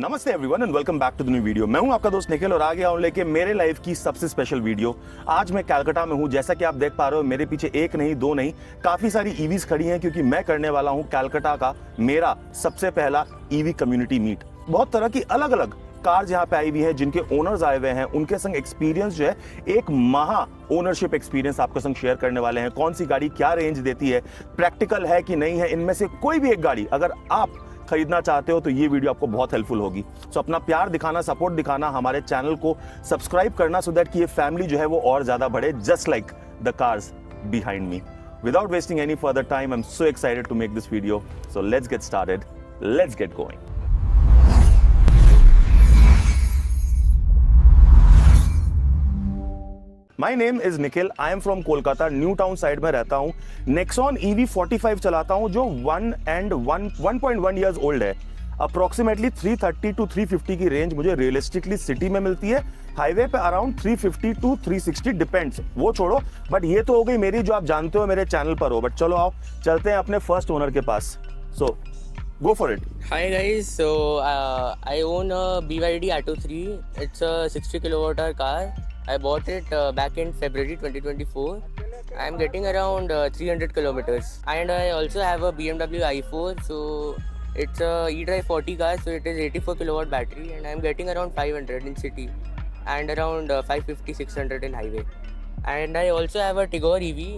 नमस्ते everyone and welcome back to the new video. मैं हूं आपका दोस्त निखिल और आ गया हूं लेके मेरे लाइफ की सबसे स्पेशल वीडियो। आज मैं कलकत्ता में हूं। जैसा कि आप देख पा रहे हो मेरे पीछे एक नहीं दो नहीं काफी सारी ईवीज खड़ी हैं क्योंकि मैं करने वाला हूं कलकत्ता का मेरा सबसे पहला ईवी कम्युनिटी मीट। बहुत तरह की अलग अलग कार यहाँ पे आई हुई है जिनके ओनर्स आए हुए हैं, उनके संग एक्सपीरियंस जो है एक महा ओनरशिप एक्सपीरियंस आपके संग शेयर करने वाले हैं। कौन सी गाड़ी क्या रेंज देती है, प्रैक्टिकल है कि नहीं है, इनमें से कोई भी एक गाड़ी अगर आप खरीदना चाहते हो तो ये वीडियो आपको बहुत हेल्पफुल होगी। सो अपना प्यार दिखाना, सपोर्ट दिखाना, हमारे चैनल को सब्सक्राइब करना सो दैट कि ये फैमिली जो है वो और ज्यादा बढ़े, just like the cars behind me. Without wasting any further time, I'm so excited to make this video. So let's get started. Let's get going. My name is Nikhil. I am from Kolkata, New Town side में रहता हूँ। Nexon EV45 चलाता हूँ जो 1.1 years old है। Approximately 330 to 350 की range मुझे realistically city में मिलती है। हाईवे पे अराउंड 350 to 360 डिपेंड्स। वो छोड़ो, बट ये तो हो गई मेरी जो आप जानते हो मेरे चैनल पर हो। बट चलो आओ चलते हैं अपने फर्स्ट ओनर के पास। सो go for it. Hi guys, so I own a BYD Atto 3. It's a 60 kilowatt car. I bought it back in February 2024. I'm getting around 300 kilometers. And I also have a BMW i4, so it's a eDrive 40 car, so it is 84 kilowatt battery, and I'm getting around 500 in city and around 550-600 in highway. And I also have a Tigor EV.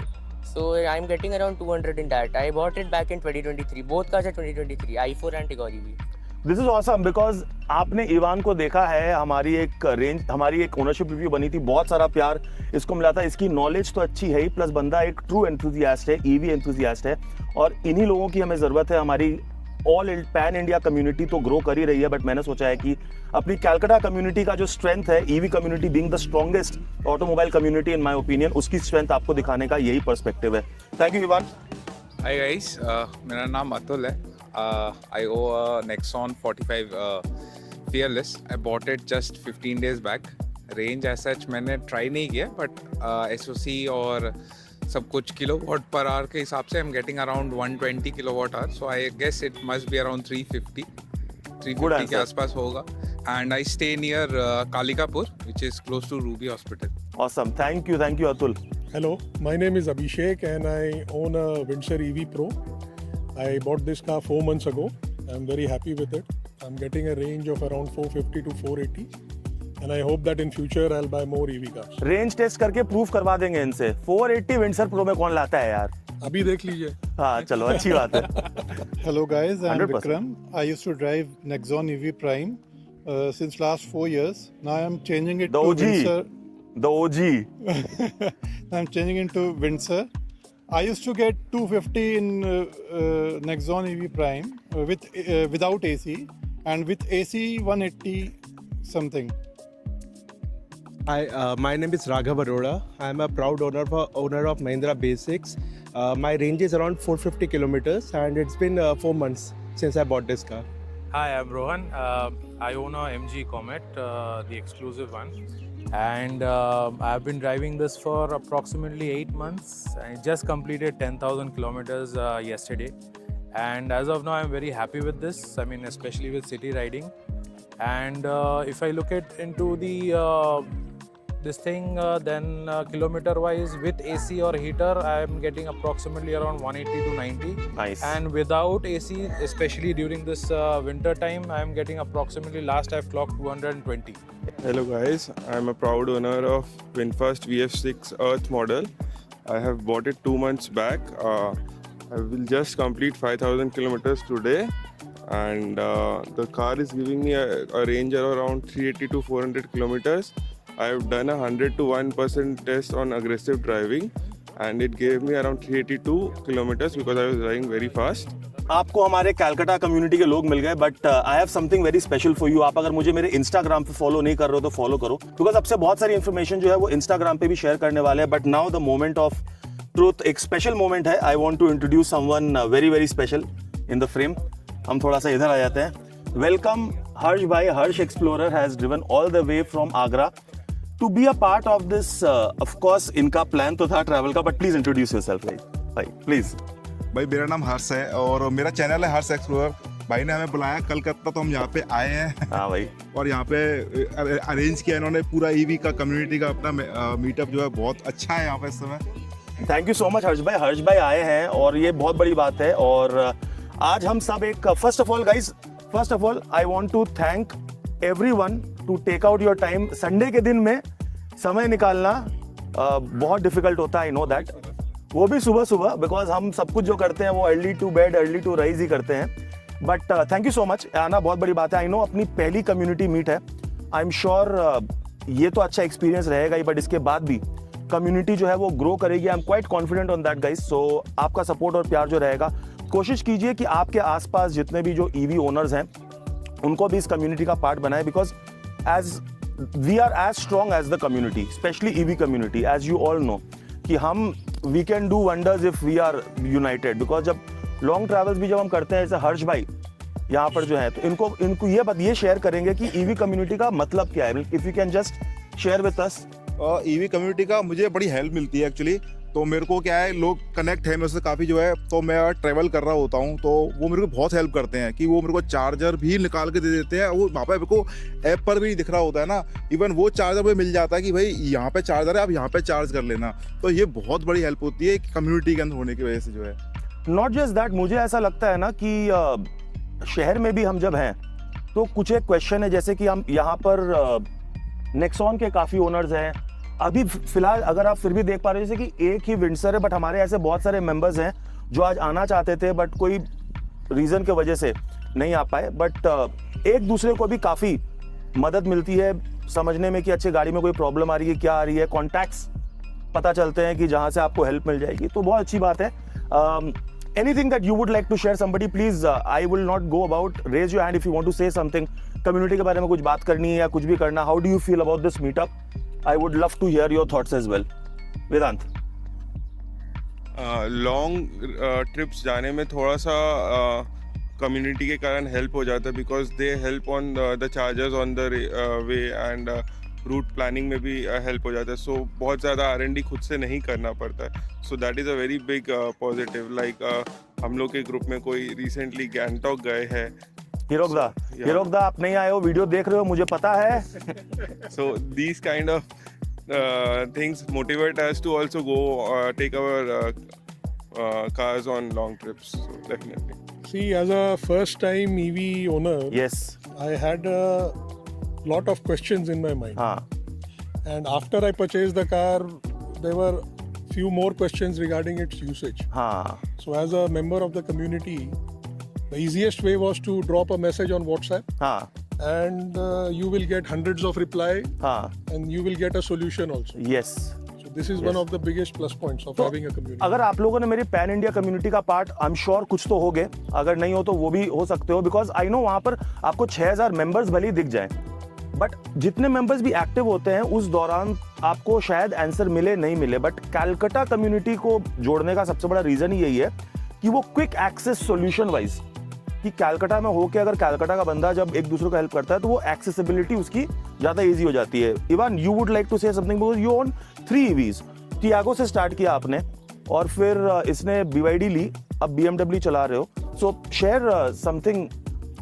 So I'm getting around 200 in that. I bought it back in 2023. Both cars are 2023, i4 and Tigor EV. This is awesome because आपने Ivan को देखा है, हमारी एक ownership review बनी थी, बहुत सारा प्यार इसको मिला था। इसकी नॉलेज तो अच्छी है ही, प्लस बंदा एक ट्रू एंथुजियास्ट है, ईवी एंथुजियास्ट है, और इन्हीं लोगों की हमें जरूरत है। हमारी ऑल पैन इंडिया कम्युनिटी तो ग्रो कर ही रही है, बट मैंने सोचा है कि अपनी कलकत्ता कम्युनिटी का जो स्ट्रेंथ है, EV community being the strongest automobile community in my opinion, उसकी स्ट्रेंथ आपको दिखाने का यही पर्सपेक्टिव है। Thank you Ivan. Hi guys, मेरा नाम अतुल है। I owe a Nexon 45 Fearless. I bought it just 15 days back. Range as such मैंने ट्राई नहीं किया, बट SOC और सब कुछ किलोवाट पर आवर के हिसाब से I'm getting around 120 kilowatt hour. So I guess it must be around 350 के आसपास होगा. And I stay near Kalikapur, which is close to Ruby Hospital. Awesome. Thank you Atul. Hello, my name is Abhishek and I own a Windsor EV Pro. I bought this car 4 months ago. I'm very happy with it. I'm getting a range of around 450 to 480 and I hope that in future I'll buy more EV cars. Range test करके proof करवा देंगे इनसे। 480 Windsor pro में कौन लाता है यार? अभी देख लीजिए। हाँ चलो, अच्छी बात है। Hello guys, I'm 100%. Vikram. I used to drive Nexon EV Prime since last 4 years. Now I'm changing it The to OG. Windsor. The OG. I'm changing it to Windsor. I used to get 250 in Nexon EV Prime without AC, and with AC 180 something. Hi, my name is Raghav Arora. I am a proud owner of Mahindra Basics. My range is around 450 kilometers and it's been 4 months since I bought this car. Hi, I'm Rohan. I own a MG Comet, the exclusive one. And I've been driving this for approximately 8 months. I just completed 10,000 kilometers yesterday. And as of now, I'm very happy with this. I mean, especially with city riding. And if I look into the this thing, then kilometer-wise with AC or heater, I'm getting approximately around 180 to 90. Nice. And without AC, especially during this winter time, I'm getting approximately, last I've clocked 220. Hello guys, I'm a proud owner of Winfast VF6 Earth model. I have bought it 2 months back. I will just complete 5,000 kilometers today, and the car is giving me a range of around 380 to 400 kilometers. I have done a 100 to 1% test on aggressive driving, and it gave me around 382 kilometers because I was driving very fast. आपको हमारे Calcutta community के लोग मिल गए, but I have something very special for you. आप अगर मुझे मेरे Instagram पे फॉलो नहीं कर रहे हो तो फॉलो करो, बिकॉज आपसे बहुत सारी इन्फॉर्मेशन जो है वो इंस्टाग्राम पे भी शेयर करने वाले हैं। But now the moment of truth, एक स्पेशल मोमेंट है। I want to introduce someone very very special in the frame. हम थोड़ा सा इधर आ जाते हैं। वेलकम हर्ष भाई। Harsh explorer has driven all the way from Agra to be a part of this. Of course इनका प्लान तो था ट्रैवल का, बट प्लीज इंट्रोड्यूस योरसेल्फ भाई, प्लीज। भाई मेरा नाम हर्ष है और मेरा चैनल है हर्ष एक्सप्लोरर। भाई ने हमें बुलाया कलकत्ता, तो हम यहाँ पे आए हैं हाँ भाई, और यहाँ पे अरेंज किया इन्होंने पूरा ईवी का कम्युनिटी का अपना मीटअप जो है बहुत अच्छा है यहाँ पे इस समय। थैंक यू सो मच हर्ष भाई। हर्ष भाई आए हैं और ये बहुत बड़ी बात है। और आज हम सब एक first of all I want to thank everyone to take out your time. Sunday के दिन में समय निकालना बहुत डिफिकल्ट होता है, आई नो दैट, वो भी सुबह सुबह, बिकॉज हम सब कुछ जो करते हैं वो early to bed early to rise ही करते हैं। But thank you so much, आना बहुत बड़ी बात है। आई नो अपनी पहली कम्युनिटी मीट है, आई एम श्योर ये तो अच्छा एक्सपीरियंस रहेगा ही, बट इसके बाद भी कम्युनिटी जो है वो ग्रो करेगी। I am quite confident on that guys. So आपका सपोर्ट और प्यार जो रहेगा, कोशिश कीजिए कि आपके आसपास जितने भी जो ईवी ओनर्स हैं उनको भी इस कम्युनिटी का पार्ट बनाए, because as we are as strong as the community, specially EV community, as you all know कि हम we can do wonders if we are united. Because जब लॉन्ग ट्रैवल्स भी जब हम करते हैं, जैसे हर्ष भाई यहाँ पर जो है, तो इनको ये शेयर करेंगे कि ईवी कम्युनिटी का मतलब क्या है। If you can just share with us. EV community का मुझे बड़ी हेल्प मिलती है एक्चुअली। तो मेरे को क्या है, लोग कनेक्ट है मेरे से काफ़ी जो है, तो मैं ट्रैवल कर रहा होता हूँ तो वो मेरे को बहुत हेल्प करते हैं कि वो मेरे को चार्जर भी निकाल के दे देते हैं। वो वहाँ पे मेरे को ऐप पर भी नहीं दिख रहा होता है ना, इवन वो चार्जर पे मिल जाता है कि भाई यहाँ पे चार्जर है, आप यहाँ पे चार्ज कर लेना। तो ये बहुत बड़ी हेल्प होती है कम्युनिटी के अंदर होने की वजह से जो है। नॉट जस्ट दैट, मुझे ऐसा लगता है ना कि शहर में भी हम जब हैं तो कुछ एक क्वेश्चन है, जैसे कि हम यहाँ पर नेक्सॉन के काफ़ी ओनर्स हैं। अभी फिलहाल अगर आप फिर भी देख पा रहे हैं जैसे कि एक ही विंडसर है, बट हमारे ऐसे बहुत सारे मेंबर्स हैं जो आज आना चाहते थे बट कोई रीज़न के वजह से नहीं आ पाए। बट एक दूसरे को भी काफ़ी मदद मिलती है समझने में कि अच्छे गाड़ी में कोई प्रॉब्लम आ रही है, क्या आ रही है, कॉन्टैक्ट्स पता चलते हैं कि जहाँ से आपको हेल्प मिल जाएगी, तो बहुत अच्छी बात है। Anything that you would like to share somebody, please, I will not go about, raise your hand if you want to say something. Community के बारे में कुछ बात करनी है या कुछ भी करना, how do you feel about this meetup? I would love to hear your thoughts as well. Vedant. Long trips जाने में थोड़ा सा कम्युनिटी के कारण हेल्प हो जाता है, because they help on the chargers on the way and route planning में भी हेल्प हो जाता है। सो बहुत ज़्यादा R&D खुद से नहीं करना पड़ता है। So that is a very big positive. Like हम लोग के ग्रुप में कोई रिसेंटली गैंगटॉक गए हैं। हिरोकदा आप नहीं आए हो, वीडियो देख रहे हो, मुझे पता है। So these kind of things motivate us to also go take our cars on long trips. So definitely. See, as a first-time EV owner, Yes. I had a lot of questions in my mind. हाँ. And after I purchased the car, there were few more questions regarding its usage. हाँ. So as a member of the community, the easiest way was to drop a message on WhatsApp, हाँ. and you will get hundreds of reply, हाँ. and you will get a solution also. Yes. So this is one of the biggest plus points of तो having a community. अगर आप लोगों ने मेरी pan India community का part, I am sure कुछ तो हो गए, अगर नहीं हो तो वो भी हो सकते हो, बिकॉज आई नो वहाँ पर आपको 6000 मेंबर्स भले ही दिख जाएं, बट जितने मेंबर्स भी एक्टिव होते हैं उस दौरान आपको शायद आंसर मिले नहीं मिले। बट कैलकाटा कम्युनिटी को जोड़ने का सबसे बड़ा रीजन ही यही है कि वो क्विक एक्सेस सॉल्यूशन वाइज, कि कैलकाटा में होके अगर कैलकाटा का बंदा जब एक दूसरे को हेल्प करता है तो वो एक्सेसिबिलिटी उसकी ज़्यादा इजी हो जाती है। Even you would like to say something, because you own 3 EVs। Tiago से स्टार्ट किया आपने और फिर इसने BYD ली, अब BMW चला रहे हो। सो शेयर समथिंग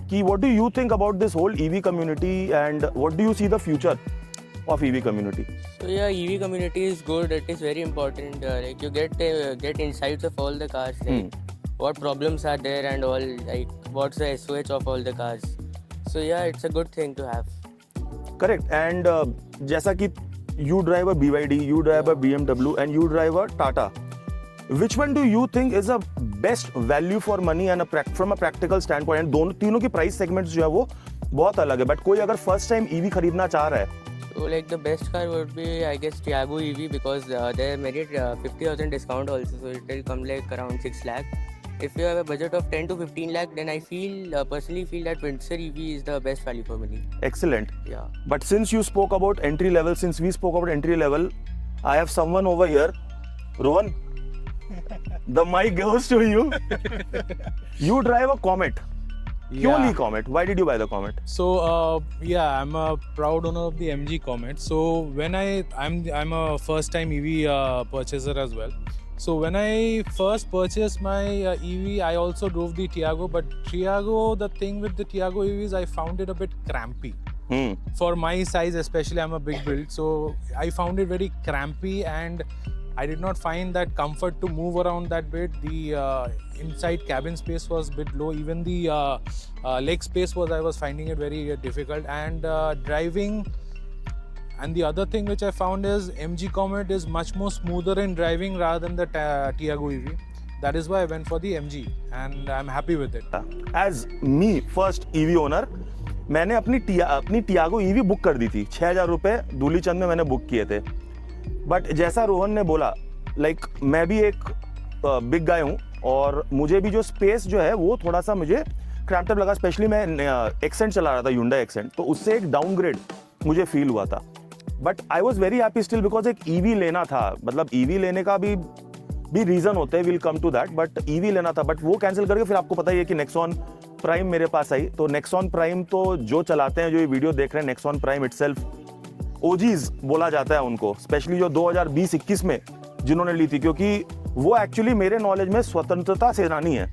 कि what do you think about this whole EV community and what do you see the future of EV community? So yeah, EV community is good. It is very important. Like you get insights of all the cars, like what problems are there and all, like what's the SOH of all the cars. So yeah, it's a good thing to have. Correct. And जैसा कि you drive a BYD, you drive a BMW and you drive a Tata. Which one do you think is a best value for money and from a practical standpoint? And दोनों तीनों की price segments जो है वो बहुत अलग है, but कोई अगर फर्स्ट टाइम EV खरीदना चाह रहा है, So like the best car would be, I guess, Tiago EV, because they're made it 50,000 discount also, so it will come like around 6 lakh. If you have a budget of 10 to 15 lakh, then I personally feel that Windsor EV is the best value for money. excellent. Yeah. But since you spoke about entry level, since we spoke about entry level, I have someone over here. Rohan, the mic goes to you. You drive a Comet. Yeah. Purely Comet. Why did you buy the Comet? So yeah, I'm a proud owner of the MG Comet. So when I'm a first time EV purchaser as well. So when I first purchased my EV, I also drove the Tiago. But Tiago, the thing with the Tiago EV is I found it a bit crampy. For my size, especially, I'm a big build, so I found it very crampy, and I did not find that comfort to move around that bit. The inside cabin space was a bit low. Even the leg space I was finding it very difficult. And driving. And the other thing which I found is MG Comet is much more smoother in driving rather than the Tiago EV. That is why I went for the MG, and I'm happy with it. As me first EV owner, मैंने अपनी Tiago EV book कर दी थी। 6,000 रुपये धूलीचंद में मैंने book किए थे। But जैसा रोहन ने बोला, लाइक मैं भी एक बिग गाय हूँ और मुझे भी जो स्पेस जो है वो थोड़ा सा मुझे क्रैम्प्ड लगा। स्पेशली मैं एक्सेंट चला रहा था, Hyundai एक्सेंट, तो उससे एक डाउनग्रेड मुझे फील हुआ था। But I was very happy still because एक ईवी लेना था। मतलब ईवी लेने का भी रीजन होते हैं, will come to that, but EV लेना था। बट वो कैंसिल करके फिर आपको पता ही है कि नेक्सॉन प्राइम मेरे पास आई। तो नेक्सॉन प्राइम तो जो चलाते हैं, जो ये वीडियो देख रहे हैं, नेक्सॉन प्राइम इटसेल्फ ओजीज बोला जाता है उनको, स्पेशली जो 2020-21 में जिन्होंने ली थी, क्योंकि वो एक्चुअली मेरे नॉलेज में स्वतंत्रता सेनानी है।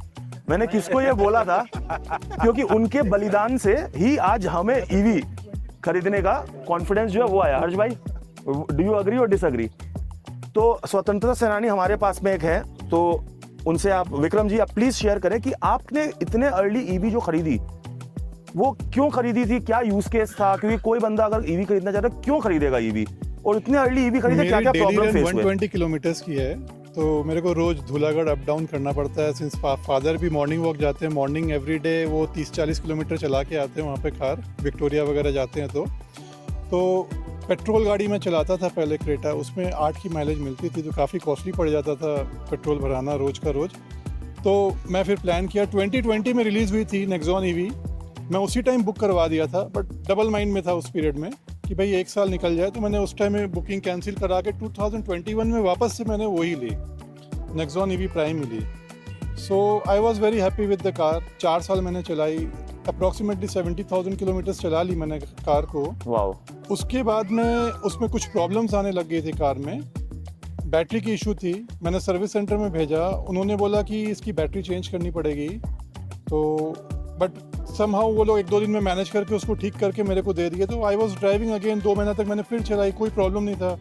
मैंने किसको ये बोला था, क्योंकि उनके बलिदान से ही आज हमें ईवी खरीदने का कॉन्फिडेंस जो है वो आया। हर्ष भाई, डू यू अग्री और डिसअग्री? तो स्वतंत्रता सेनानी हमारे पास में एक है, तो उनसे आप, विक्रम जी, आप प्लीज शेयर करें कि आपने इतने अर्ली ईवी जो खरीदी वो क्यों खरीदी थी, क्या यूज केस था? क्योंकि कोई बंदा अगर ईवी खरीदना चाहता है क्यों खरीदेगा ईवी, और इतने अर्ली ईवी खरीदे, क्या क्या प्रॉब्लम फेस हुए? 120 किलोमीटर्स की है, तो मेरे को रोज धूलागढ़ अप डाउन करना पड़ता है। सिंस फादर भी मॉर्निंग वॉक जाते हैं, मॉर्निंग एवरीडे वो 30-40 किलोमीटर चला के आते हैं वहाँ पे कार, विक्टोरिया वगैरह जाते हैं। तो पेट्रोल गाड़ी में चलाता था पहले, क्रेटा, उसमें 8 की माइलेज मिलती थी, तो काफ़ी कॉस्टली पड़ जाता था पेट्रोल भराना रोज़ का रोज़। तो मैं फिर प्लान किया, 2020 में रिलीज़ हुई थी नेक्सॉन ईवी, मैं उसी टाइम बुक करवा दिया था, बट डबल माइंड में था उस पीरियड में कि भाई 1 साल निकल जाए। तो मैंने उस टाइम में बुकिंग कैंसिल करा के 2021 में वापस से मैंने वही ली, नेक्सॉन ईवी प्राइम ही ली। So I was very happy with the car. 4 साल मैंने चलाई, अप्रॉक्सीमेटली 70,000 किलोमीटर चला ली मैंने कार को। वाओ। उसके बाद में उसमें कुछ प्रॉब्लम्स आने लग गई थी कार में, बैटरी की इशू थी। मैंने सर्विस सेंटर में भेजा, उन्होंने बोला कि इसकी बैटरी चेंज करनी पड़ेगी। तो बट समहाउ वो लोग 1-2 दिन में मैनेज करके उसको ठीक करके मेरे को दे दिए। तो आई वॉज ड्राइविंग अगेन, 2 महीना तक मैंने फिर चलाई, कोई प्रॉब्लम नहीं था।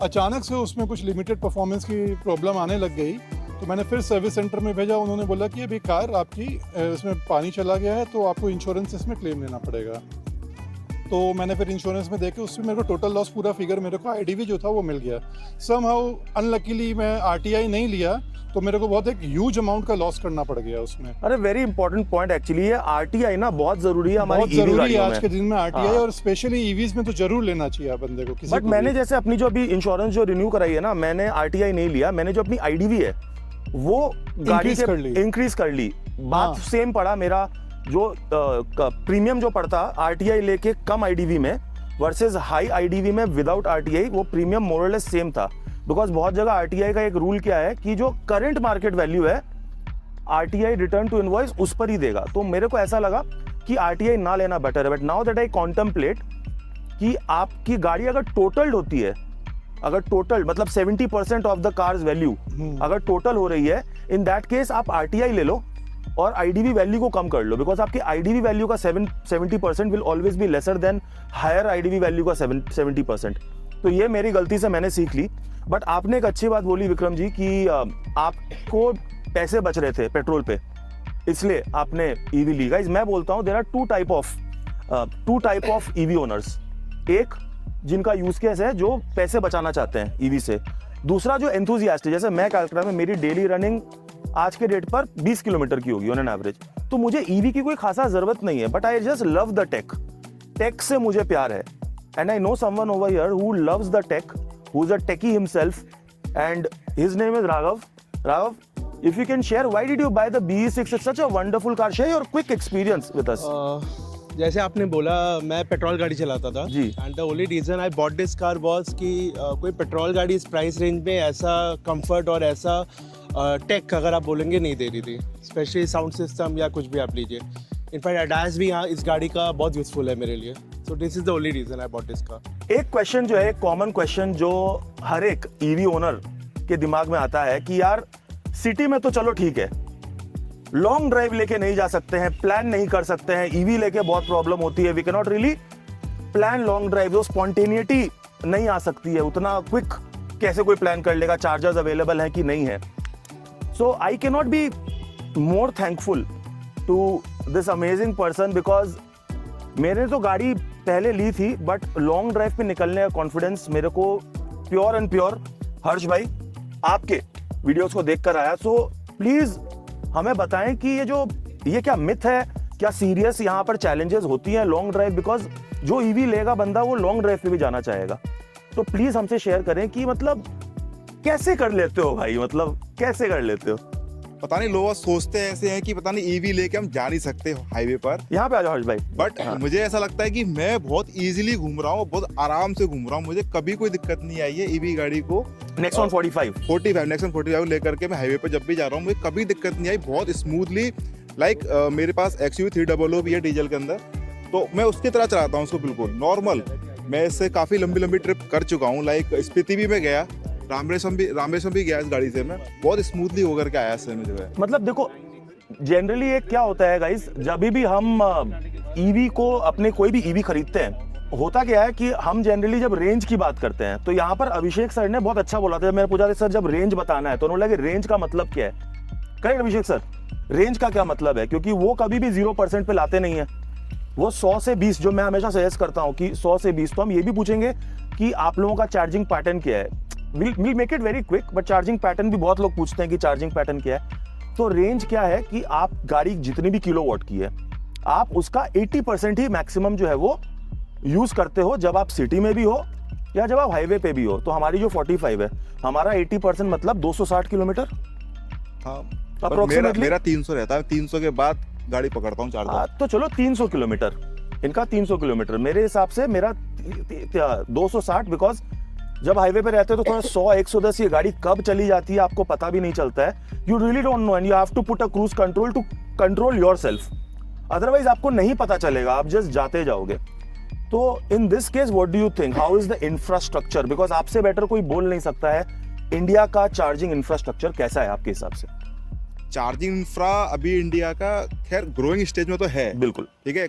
अचानक से उसमें कुछ लिमिटेड परफॉर्मेंस की प्रॉब्लम आने लग गई, तो मैंने फिर सर्विस सेंटर में भेजा। उन्होंने बोला कि अभी कार आपकी इसमें पानी चला गया है, तो आपको इंश्योरेंस इसमें क्लेम लेना पड़ेगा। तो मैंने फिर इंश्योरेंस में देखे, उसमें मेरे को टोटल लॉस पूरा फिगर, मेरे को आईडीवी जो था वो मिल गया। समहाउ अनलकीली मैं आरटीआई नहीं लिया, तो मेरे को बहुत एक ह्यूज अमाउंट का लॉस करना पड़ गया उसमें। अरे वेरी इंपॉर्टेंट पॉइंट एक्चुअली है, आरटीआई ना बहुत जरूरी है हमारी बहुत जरूरी है आज के दिन में आरटीआई, और स्पेशली ईवीज में तो जरूर लेना चाहिए बंदे को। बट मैंने जैसे अपनी जो अभी इंश्योरेंस जो रिन्यू कराई है ना, मैंने आरटीआई नहीं लिया, मैंने जो अपनी आईडीवी है वो गाड़ी से इंक्रीज कर ली। बात सेम पड़ा, मेरा जो प्रीमियम जो पड़ता आरटीआई लेके कम आईडीवी में वर्सेस हाई आईडीवी में विदाउट आरटीआई, वो प्रीमियम मोरलेस सेम था। बिकॉज बहुत जगह आरटीआई का एक रूल क्या है कि जो करंट मार्केट वैल्यू है आरटीआई रिटर्न टू इनवॉइस उस पर ही देगा। तो मेरे को ऐसा लगा कि आरटीआई ना लेना बेटर है। But now that I contemplate कि आपकी गाड़ी अगर टोटल्ड होती है, अगर टोटल मतलब 70% ऑफ द कार्स वैल्यू अगर टोटल हो रही है, इन दैट केस आप आरटीआई ले लो और आईडीवी वैल्यू को कम कर लो। बिकॉज आपकी आईडीवी वैल्यू का 70% will always be lesser than higher IDV value का 70%। तो ये मेरी गलती से मैंने सीख ली। बट आपने एक अच्छी बात बोली विक्रम जी कि आपको पैसे बच रहे थे पेट्रोल पे, इसलिए आपने ईवी ली। गाइस मैं बोलता हूँ there are two type of EV owners. एक जिनका यूज केस है जो पैसे बचाना चाहते हैं ईवी से, दूसरा जो एंथुजियास्ट है। जैसे मैं कैलकाटा में मेरी डेली रनिंग आज के डेट पर 20 किलोमीटर की होगी ऑन एन एवरेज, तो मुझे ईवी की कोई खासा जरूरत नहीं है। But I just love the tech से मुझे प्यार है। And I know someone over here who loves the tech, who is a techie himself, and his name is Raghav. If you can share, why did you buy the BE6? It's such a wonderful car. Share your quick experience with us. जैसे आपने बोला, मैं petrol गाड़ी चलाता था जी, and the only reason I bought this car was कि कोई पेट्रोल गाड़ी इस प्राइस रेंज में ऐसा कंफर्ट और ऐसा टेक अगर आप बोलेंगे नहीं दे रही थी, स्पेशली साउंड सिस्टम या कुछ भी आप लीजिए। इनफैक्ट अडास भी यहाँ इस गाड़ी का बहुत यूजफुल है मेरे लिए। So this is the only reason I bought this car. एक क्वेश्चन जो है, कॉमन क्वेश्चन जो हर एक ईवी ओनर के दिमाग में आता है कि यार सिटी में तो चलो ठीक है, लॉन्ग ड्राइव लेके नहीं जा सकते हैं, प्लान नहीं कर सकते हैं, ईवी लेके बहुत प्रॉब्लम होती है, we can not really plan long drive, वो स्पॉन्टेनिटी नहीं आ सकती है, उतना क्विक कैसे कोई प्लान कर लेगा, चार्जर्स अवेलेबल है कि नहीं है। So I can not be more thankful to this amazing person, because मैंने तो गाड़ी पहले ली थी बट लॉन्ग ड्राइव पे निकलने का कॉन्फिडेंस मेरे को प्योर एंड प्योर हर्ष भाई आपके वीडियोस को देखकर आया। सो प्लीज हमें बताएं कि ये क्या मिथ है, क्या सीरियस यहाँ पर चैलेंजेस होती हैं लॉन्ग ड्राइव, बिकॉज जो ईवी लेगा बंदा वो लॉन्ग ड्राइव पे भी जाना चाहेगा। तो प्लीज हमसे शेयर करें कि मतलब कैसे कर लेते हो भाई, मतलब कैसे कर लेते हो? पता नहीं लोग सोचते ऐसे हैं कि पता नहीं ईवी लेके हम जा नहीं सकते हाईवे पर। यहाँ पे आ जाओ हर्ष भाई। बट मुझे ऐसा लगता है कि मैं बहुत इजीली घूम रहा हूँ, बहुत आराम से घूम रहा हूँ, मुझे कभी कोई दिक्कत नहीं आई है ईवी गाड़ी को। नेक्सॉन 45 नेक्सॉन 45 लेकर के मैं हाईवे पर जब भी जा रहा हूँ मुझे कभी दिक्कत नहीं आई, बहुत स्मूथली। लाइक मेरे पास XUV 300 भी है डीजल के अंदर, तो मैं उसकी तरह चलाता हूँ उसको बिल्कुल नॉर्मल। मैं इससे काफ़ी लंबी ट्रिप कर चुका हूँ, लाइक स्पीति भी मैं गया, रामेश्वरम भी गया इस गाड़ी से, मैं बहुत स्मूथली होकर के आया इससे मुझे। मतलब देखो जनरली एक क्या होता है गाइस, जब भी हम ईवी को अपने कोई भी ईवी खरीदते हैं, होता क्या है कि हम जनरली जब रेंज की बात करते हैं, तो यहाँ पर अभिषेक सर ने बहुत अच्छा बोला था, मैंने पूछा था सर जब रेंज बताना है तो उन्होंने लगे रेंज का मतलब क्या है। करेक्ट अभिषेक सर, रेंज का क्या मतलब है, क्योंकि वो कभी भी 0% पे लाते नहीं है, वो 100 से 20, जो मैं हमेशा सजेस्ट करता हूँ कि 100 से 20। तो हम ये भी पूछेंगे कि आप लोगों का चार्जिंग पैटर्न क्या है, we'll make it very quick, but charging pattern भी बहुत लोग पूछते हैं कि चार्जिंग पैटर्न क्या है। तो रेंज क्या है कि आप गाड़ी जितनी भी किलोवाट की है, आप उसका 80% ही मैक्सिमम जो है वो यूज करते हो, जब आप सिटी में भी हो या जब आप हाईवे पे भी हो। तो हमारी जो 45 है, हमारा 80% मतलब 260 किलोमीटर। हाँ, अप्रोक्सीमेटली मेरा 300 रहता है, 300 के बाद गाड़ी पकड़ता हूँ चार्जर। तो चलो 300 किलोमीटर, इनका 300 किलोमीटर, मेरे हिसाब से मेरा 260, बिकॉज जब हाईवे पे रहते हो तो थोड़ा 100-110 ये गाड़ी कब चली जाती है आपको पता भी नहीं चलता है। You really don't know and you have to put a cruise control to control yourself, otherwise आपको नहीं पता चलेगा, आप जस्ट जाते जाओगे। तो in this case what do you think, how is the infrastructure, because आपसे बेटर कोई बोल नहीं सकता है इंडिया का चार्जिंग इंफ्रास्ट्रक्चर कैसा है आपके हिसाब से? चार्जिंग इंफ्रा अभी इंडिया का खैर ग्रोइंग स्टेज में तो है, बिल्कुल ठीक है।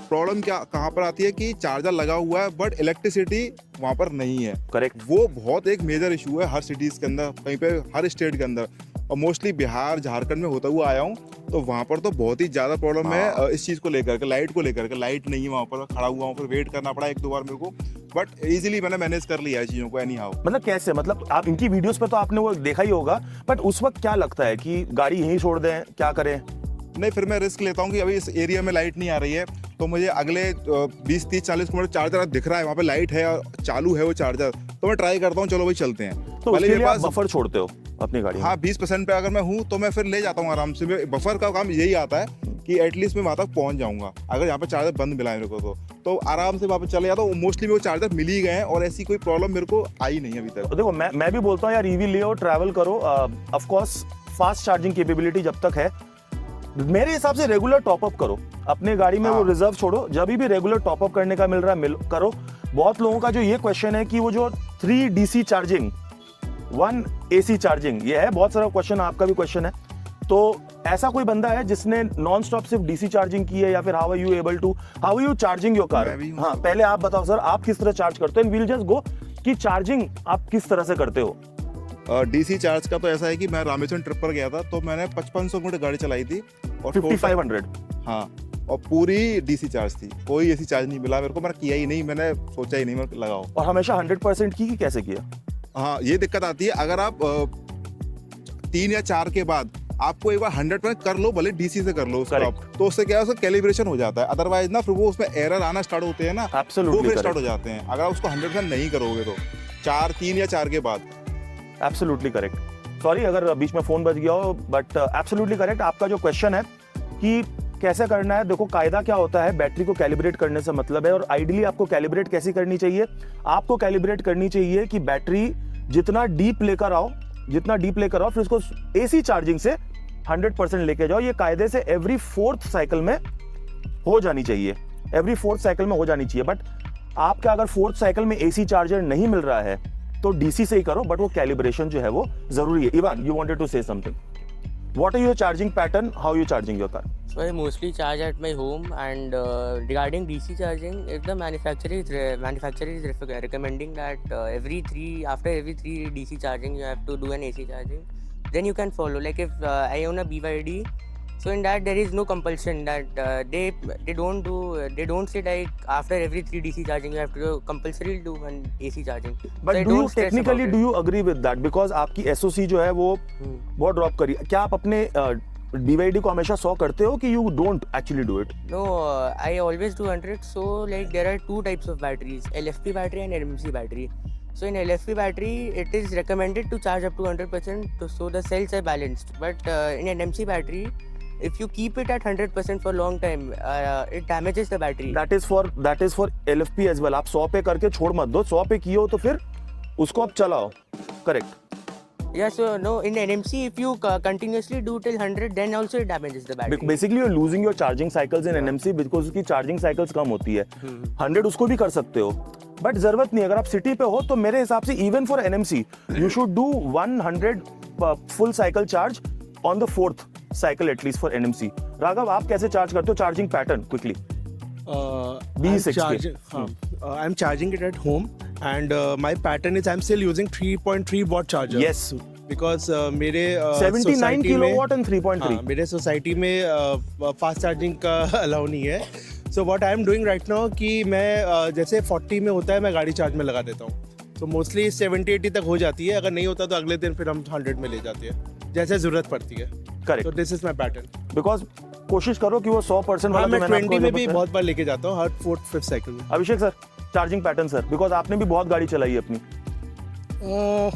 प्रॉब्लम क्या कहाँ पर आती है कि चार्जर लगा हुआ है बट इलेक्ट्रिसिटी वहाँ पर नहीं है। करेक्ट, वो बहुत एक मेजर इशू है हर सिटीज के अंदर, कहीं पे हर स्टेट के अंदर, और मोस्टली बिहार झारखंड में होता हुआ आया हूँ, तो वहाँ पर तो बहुत ही ज़्यादा प्रॉब्लम है इस चीज़ को लेकर के, लाइट को लेकर के। लाइट नहीं है वहाँ पर, खड़ा हुआ वहाँ पर वेट करना पड़ा 1-2 बार मेरे को, बट इजीली मैंने मैनेज कर लिया है चीज़ों को। एनी हाउ मतलब कैसे, मतलब आप इनकी वीडियोस पे तो आपने वो देखा ही होगा, बट उस वक्त क्या लगता है कि गाड़ी यहीं छोड़ दें, क्या करें? नहीं, फिर मैं रिस्क लेता हूँ कि अभी इस एरिया में लाइट नहीं आ रही है, तो मुझे अगले 20-30-40 किलोमीटर चार्जर दिख रहा है, वहाँ पे लाइट है और चालू है वो चार्जर, तो मैं ट्राई करता हूँ चलो भाई चलते हैं। तो उसके लिए आप बफर छोड़ते हो अपनी गाड़ी में? हाँ, 20% पे अगर मैं हूँ तो मैं फिर ले जाता हूँ आराम से। बफर का काम यही आता है कि एटलीस्ट मैं वहाँ तक पहुँच जाऊँगा, अगर यहाँ पे चार्जर बंद मिला है मेरे को तो आराम से वहाँ पे चले जाता हूँ। मोस्टली मेरे को चार्जर मिल ही गए हैं और ऐसी कोई प्रॉब्लम मेरे को आई नहीं अभी तक। देखो मैं भी बोलता हूँ यार ईवी ले ट्रैवल करो, of course fast charging capability जब तक है, मेरे हिसाब से रेगुलर टॉपअप करो अपने गाड़ी में। वो रिजर्व छोड़ो, जब भी रेगुलर टॉपअप करने का मिल रहा है करो। बहुत लोगों का जो ये क्वेश्चन है कि वो जो 3 DC चार्जिंग 1 AC चार्जिंग, ये है बहुत सारा क्वेश्चन, आपका भी क्वेश्चन है। तो ऐसा कोई बंदा है जिसने नॉन स्टॉप सिर्फ DC चार्जिंग की है, या फिर how are you charging your car? हाँ, पहले आप बताओ सर आप किस तरह चार्ज करते हो, वील जस्ट गो कि चार्जिंग आप किस तरह से करते हो? DC चार्ज का तो ऐसा है कि मैं रामेश्वरम ट्रिप पर गया था, तो मैंने 5500 किलोमीटर गाड़ी चलाई थी और 5500। हाँ, और पूरी DC चार्ज थी, कोई AC चार्ज नहीं मिला मेरे को, मैंने किया ही नहीं, मैंने सोचा ही नहीं मैं लगाऊं। और हमेशा 100% की कैसे किया? हाँ, ये दिक्कत आती है अगर आप 3 या 4 के बाद आपको एक बार 100% कर लो, भले DC से कर लो उसको आप, तो उससे क्या है उसका कैलिब्रेशन हो जाता है। अदरवाइज ना फिर वो उसमें एरर आना स्टार्ट होते हैं ना, वो फिर स्टार्ट हो जाते हैं अगर आप उसको 100% नहीं करोगे तो 3 या 4 के बाद। एब्सोल्युटली करेक्ट, सॉरी अगर बीच में फोन बज गया हो, बट एब्सोल्युटली करेक्ट। आपका जो क्वेश्चन है कि कैसे करना है, देखो कायदा क्या होता है, बैटरी को कैलिब्रेट करने से मतलब है। और आइडियली आपको कैलिब्रेट कैसी करनी चाहिए? आपको कैलिब्रेट करनी चाहिए कि बैटरी जितना डीप लेकर आओ, फिर उसको AC चार्जिंग से 100% लेके जाओ। ये कायदे से एवरी 4th साइकिल में हो जानी चाहिए, बट आपका अगर 4th साइकिल में AC चार्जर नहीं मिल रहा है, तो डीसी से ही करो, बट वो कैलिब्रेशन जो है वो जरूरी है. Ivan, you wanted to say something. What are your charging pattern? How are you charging your car? So I mostly charge at my home, and regarding DC charging, if the manufacturer is recommending that after every 3 DC charging you have to do an AC charging, then you can follow. Like if I own a BYD, so in that there is no compulsion that they don't say like after every 3 DC charging you have to compulsory do one AC charging. But So I do you don't stress technically about do it. you agree with that? Because आपकी SOC जो है वो बहुत drop करी. क्या आप अपने BYD को हमेशा 100 करते हो कि you don't actually do it? No, I always do 100. So like there are 2 types of batteries, LFP battery and NMC battery. So in LFP battery, it is recommended to charge up to 100%, so the cells are balanced. But in NMC battery, if you keep it at 100% for long time, it damages the battery. That is for LFP as well. आप 100 पे करके छोड़ मत दो. 100 पे किए हो तो फिर उसको आप चलाओ. Correct. Yeah, so no, in NMC, if you continuously do till 100, then also it damages the battery. Basically you're losing your charging cycles in NMC because उसकी charging cycles कम होती है. 100 उसको भी कर सकते हो. बट जरूरत नहीं. अगर आप सिटी पे हो तो मेरे हिसाब से even for NMC you should do 100 full cycle charge on the 4th cycle at least for NMC. Raghav, आप कैसे चार्ज करते हो? Charging pattern quickly. I'm charging it at home, and my pattern is I'm still using 3.3 watt charger. Yes. Because मेरे 79 society kilowatt में and 3.3. हाँ, मेरे society में fast charging का अलाउ नहीं है. So what I am doing right now कि मैं जैसे 40 में होता है मैं गाड़ी चार्ज में लगा देता हूँ. तो मोस्टली 70-80 तक हो जाती है. अगर नहीं होता तो अगले दिन फिर हम 100 में ले जाते हैं जैसे जरूरत पड़ती है. करेक्ट. तो this is my pattern. Because कोशिश करो कि वो 100% वाला मैं जो मैंने 20 आपको में जो भी बताया. बहुत बार लेके जाता हूँ हर 4th-5th साइकिल में. Abhishek sir, charging pattern sir, because आपने भी बहुत गाड़ी चलाई है अपनी.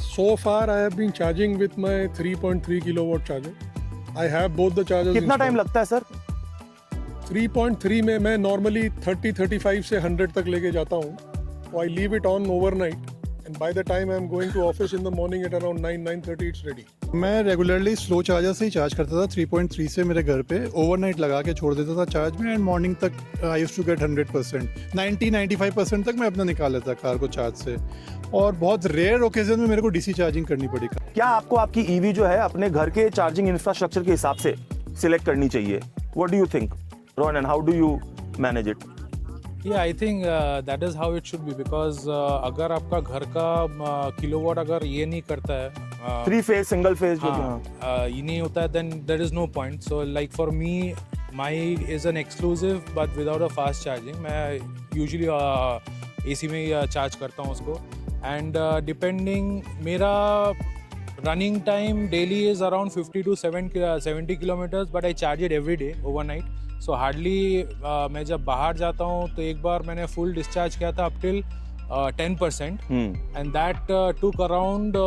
So far, I have been charging with my 3.3 kilowatt charger. I have both the chargers. कितना टाइम लगता है सर? 3.3 में मैं normally 30-35 से 100 तक लेके जाता हूँ. So I leave it on overnight, and by the time I am going to office in the morning at around 9-9:30, it's ready. मैं रेगुलरली स्लो चार्जर से ही चार्ज करता था. 3.3 से मेरे घर पे ओवरनाइट लगा के छोड़ देता था चार्ज में, एंड मॉर्निंग तक आई यूज्ड टू गेट 100%. 90-95% तक मैं अपना निकाल लेता कार को चार्ज से. और बहुत रेयर ओकेजन में मेरे को डीसी चार्जिंग करनी पड़ी. क्या आपको आपकी ईवी जो है अपने घर के चार्जिंग इंफ्रास्ट्रक्चर के हिसाब से सिलेक्ट करनी चाहिए? What do you think, Rohan, and how do you manage it? Yeah, I think that is how it should be, because अगर आपका घर का किलोवाट अगर ये नहीं करता है 3 फेज सिंगल फेज जो ये नहीं होता है, then there is no point. So like for me, my is an exclusive but without a fast charging. मैं usually AC में ही चार्ज करता हूँ उसको, and depending मेरा running time daily is around 50 to 70 kilometers, but I charge it every day overnight. So hardly मैं जब बाहर जाता हूँ तो एक बार मैंने full discharge किया था up till 10%, and that took around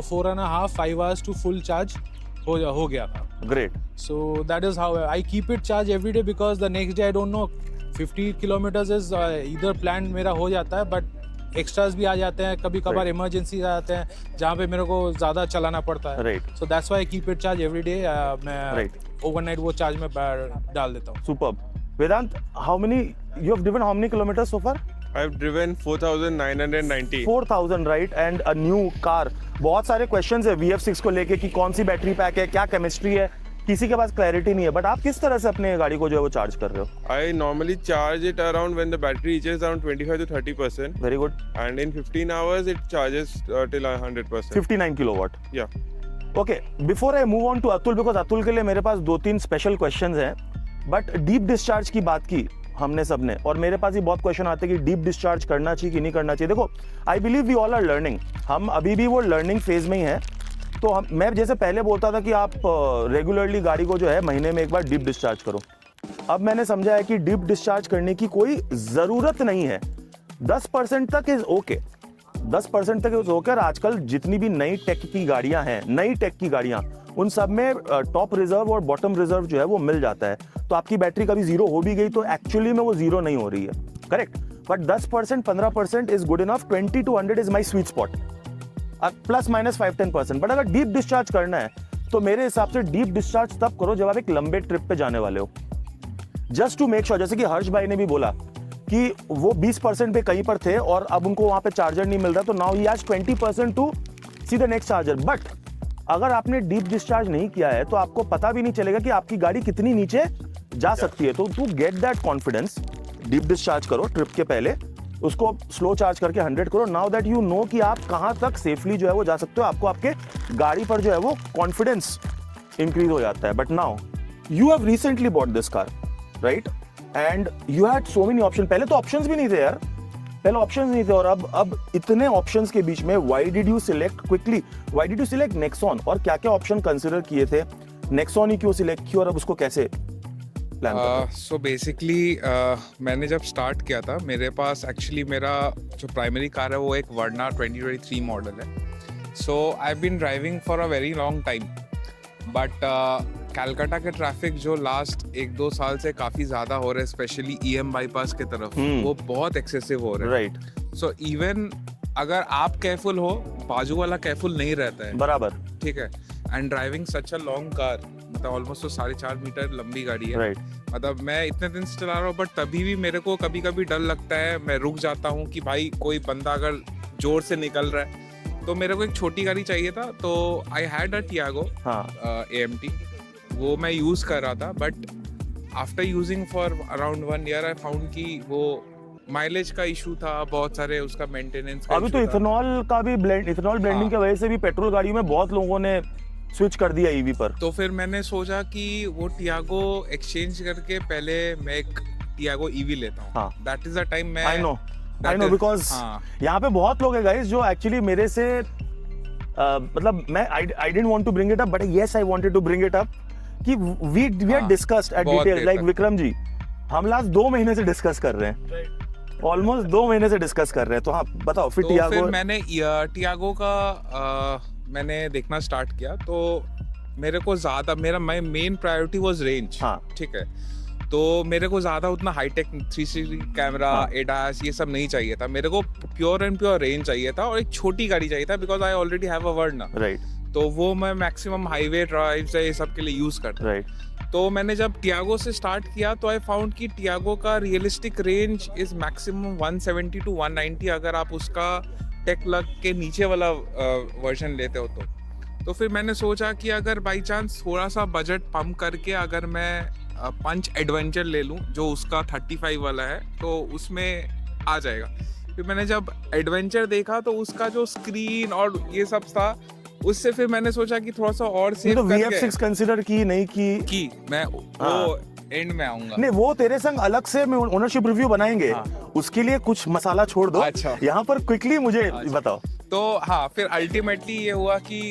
4.5-5 hours to full charge हो गया था. Great. So that is how I keep it charged every day, because the next day I don't know, 50 kilometers is either planned मेरा हो जाता है, but extras भी आ जाते हैं, कभी कभार इमरजेंसी आ जाते हैं जहाँ पे मेरे को ज़्यादा चलाना पड़ता है. Right. So that's why I keep it charge every day. मैं ओवरनाइट वो चार्ज में डाल देता हूँ. Superb. Vedant, how many you have driven, how many kilometres so far? I have driven 4,990. 4,000, right, and a new car. बहुत सारे questions है VF6 को लेके कि कौन सी बैटरी पैक है, क्या केमिस्ट्री है, किसी के पास क्लैरिटी नहीं है. बट आप किस तरह से अपने गाड़ी को जो है वो चार्ज कर रहे हो? I normally charge it around when the battery reaches around 25 to 30%. Very good. And in 15 hours, it charges till 100%. 59 kilowatt. Yeah. Okay, before I move on to Atul, because Atul के लिए मेरे पास 2-3 स्पेशल क्वेश्चंस हैं. But deep discharge की बात की हमने सबने, और मेरे पास ही बहुत क्वेश्चन आते हैं कि डीप डिस्चार्ज करना चाहिए कि नहीं करना चाहिए. देखो, I believe we all are learning. हम अभी भी वो लर्निंग फेज में ही हैं. तो मैं जैसे पहले बोलता था कि आप रेगुलरली गाड़ी को जो है महीने में एक बार डीप डिस्चार्ज करो. अब मैंने समझा है कि डीप डिस्चार्ज करने की कोई ज़रूरत नहीं है. 10% तक इज ओके. 10% तक इज ओके. और आजकल जितनी भी नई टेक की गाड़ियां हैं, नई टेक की गाड़ियां, उन सब में टॉप रिजर्व और बॉटम रिजर्व जो है वो मिल जाता है. तो आपकी बैटरी कभी जीरो हो भी गई तो एक्चुअली में वो जीरो नहीं हो रही है. Correct. But 10%, 15% is good enough. 20 to 100 is my sweet spot. Plus minus 5-10%. But अगर डीप डिस्चार्ज करना है तो मेरे हिसाब से डीप डिस्चार्ज तब करो जब आप एक लंबे ट्रिप पे जाने वाले हो. जस्ट टू मेक श्योर, जैसे कि हर्ष भाई ने भी बोला कि वो 20% पे कहीं पर थे और अब उनको वहां पे चार्जर नहीं मिल रहा, तो now he has 20% to see the next charger. But अगर आपने डीप डिस्चार्ज नहीं किया है तो आपको पता भी नहीं चलेगा कि आपकी गाड़ी कितनी नीचे जा सकती है। तो to get that confidence, deep discharge करो ट्रिप के पहले, उसको स्लो चार्ज करके 100 करो। नाउ दैट यू नो कि आप कहां तक सेफली जो है वो जा सकते हो, आपको आपके गाड़ी पर जो है वो कॉन्फिडेंस इंक्रीज हो जाता है। But now you have recently bot this car, right, and you had so many option. पहले तो ऑप्शंस भी नहीं थे यार, पहले ऑप्शंस नहीं थे, और अब इतने ऑप्शंस के बीच में why did you select quickly, why did you select Nexon, और क्या क्या ऑप्शन कंसीडर किए थे, नेक्सॉन ही क्यों सिलेक्ट किया और अब उसको कैसे प्लान कर? सो बेसिकली मैंने जब स्टार्ट किया था, मेरे पास एक्चुअली मेरा जो प्राइमरी कार है वो एक वर्ना 2023 मॉडल है। So I have been driving for a very long time, but Calcutta के ट्रैफिक जो लास्ट 1-2 साल से काफ़ी ज़्यादा हो रहे हैं, स्पेशली EM बाईपास की तरफ, वो बहुत एक्सेसिव हो रहे हैं। राइट, सो इवन अगर आप केयरफुल हो, बाजू वाला केयरफुल नहीं रहता है, बराबर, ठीक है। And driving such a long car, मतलब ऑलमोस्ट तो 4.5 मीटर लंबी गाड़ी है, राइट, मतलब मैं इतने दिन से चला रहा हूँ, बट तभी भी मेरे को कभी कभी डर लगता है, मैं रुक जाता हूँ कि भाई कोई बंदा अगर जोर से निकल रहा है। तो मेरे को एक छोटी गाड़ी चाहिए था, तो I had a Tiago AMT, वो मैं यूज़ कर रहा था, but after using for around 1 year I found कि वो माइलेज का इशू था, बहुत सारे उसका मेंटेनेंस का अभी तो issue था। इथेनॉल का भी इथेनॉल ब्लेंडिंग की वजह से भी पेट्रोल गाड़ियों में बहुत लोगों ने स्विच कर दिया ईवी पर। तो फिर मैंने सोचा कि वो टियागो एक्सचेंज करके पहले मैं एक टियागो EV लेता हूँ। दैट इज द टाइम मैं आई नो बिकॉज यहाँ पे बहुत लोग हैं गाइस जो एक्चुअली मेरे से मतलब मैं I didn't want to bring it up, but yes I wanted to bring it up कि we had discussed at detail, like Vikram ji, हम लास्ट 2 महीने से डिस्कस कर रहे हैं, ऑलमोस्ट 2 महीने से डिस्कस कर रहे हैं। तो हाँ बताओ फिर तो टियागो। फिर मैंने टियागो का मैंने देखना स्टार्ट किया, तो मेरे को ज़्यादा मेरा मेन प्रायोरिटी वाज रेंज, ठीक है। तो मेरे को ज़्यादा उतना हाईटेक 360 कैमरा ADAS ये सब नहीं चाहिए था, मेरे को प्योर एंड प्योर रेंज चाहिए था, और एक छोटी गाड़ी चाहिए था, because I already have a Verna, right, तो वो मैं मैक्सिमम हाईवे ड्राइव ये सब के लिए यूज़ करता, राइट। तो मैंने जब टियागो से स्टार्ट किया तो आई फाउंड कि टियागो का realistic range is maximum 170 to 190 अगर आप उसका टेक लग के नीचे वाला वर्जन लेते हो तो फिर मैंने सोचा कि अगर बाई चांस थोड़ा सा बजट पम्प करके अगर मैं पंच एडवेंचर ले लूँ जो उसका 35 वाला है, तो उसमें आ जाएगा। फिर मैंने जब एडवेंचर देखा तो उसका जो स्क्रीन और ये सब था, उससे फिर मैंने सोचा कि थोड़ा सा और सेव तो करके VF6 कंसीडर की नहीं की मैं वो एंड में आऊंगा। नहीं, वो तेरे संग अलग से मैं ओनरशिप रिव्यू बनाएंगे, उसके लिए कुछ मसाला छोड़ दो। अच्छा, यहाँ पर क्विकली मुझे बताओ। तो हाँ, फिर अल्टीमेटली ये हुआ कि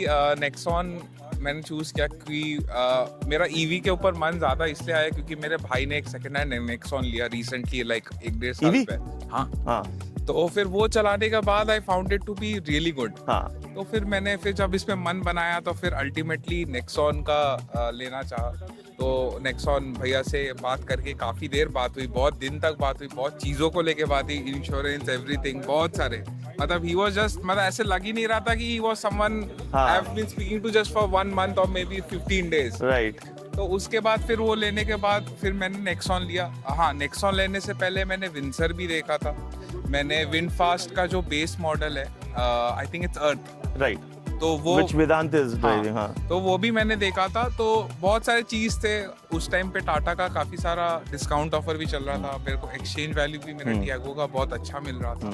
नेक्सॉन मैंने चूज किया कि मेरा EV के ऊपर मन ज्यादा इसलिए आया क्योंकि मेरे भाई ने एक सेकंड हैंड नेक्सॉन लिया रिसेंटली, लाइक 1-1.5 साल पहले। हाँ, तो फिर वो चलाने के बाद I found it to be really good. तो फिर मैंने जब इसमें मन बनाया तो फिर अल्टीमेटली नेक्सॉन का लेना चाहा। तो नेक्सॉन भैया से बात करके काफ़ी देर बात हुई, बहुत दिन तक बात हुई, बहुत चीज़ों को लेके बात हुई, इंश्योरेंस एवरीथिंग, बहुत सारे, मतलब ही वाज जस्ट, मतलब ऐसे लग ही नहीं रहा था कि he was someone I have been speaking to just for 1 month और मे बी 15 days, राइट। तो उसके बाद फिर वो लेने के बाद फिर मैंने नेक्सॉन लिया। हाँ, नेक्सॉन लेने से पहले मैंने विंसर भी देखा था, मैंने विंडफास्ट का जो बेस मॉडल है, I think it's earth, right, तो वो Which Vedant is driving, हाँ, तो वो भी मैंने देखा था। तो बहुत सारे चीज थे उस टाइम पे, टाटा का काफी सारा डिस्काउंट ऑफर भी चल रहा था, मेरे को एक्सचेंज वैल्यू भी मेरे टियागो का बहुत अच्छा मिल रहा था,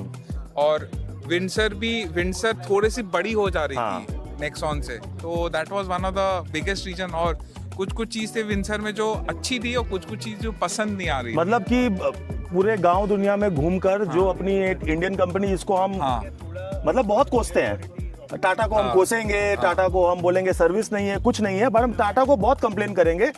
और विंसर थोड़ी सी बड़ी हो जा रही थी नेक्सॉन से, तो that was one of the biggest reason. और कुछ चीज थे विंसर में जो अच्छी थी और कुछ चीज जो पसंद नहीं आ रही, मतलब कि पूरे गांव दुनिया में घूमकर जो अपनी एक इंडियन कंपनी जिसको हम मतलब बहुत कोसते हैं, टाटा को हम कोसेंगे, टाटा को हम बोलेंगे सर्विस नहीं है, कुछ नहीं है, बट हम टाटा को बहुत कंप्लेन करेंगे,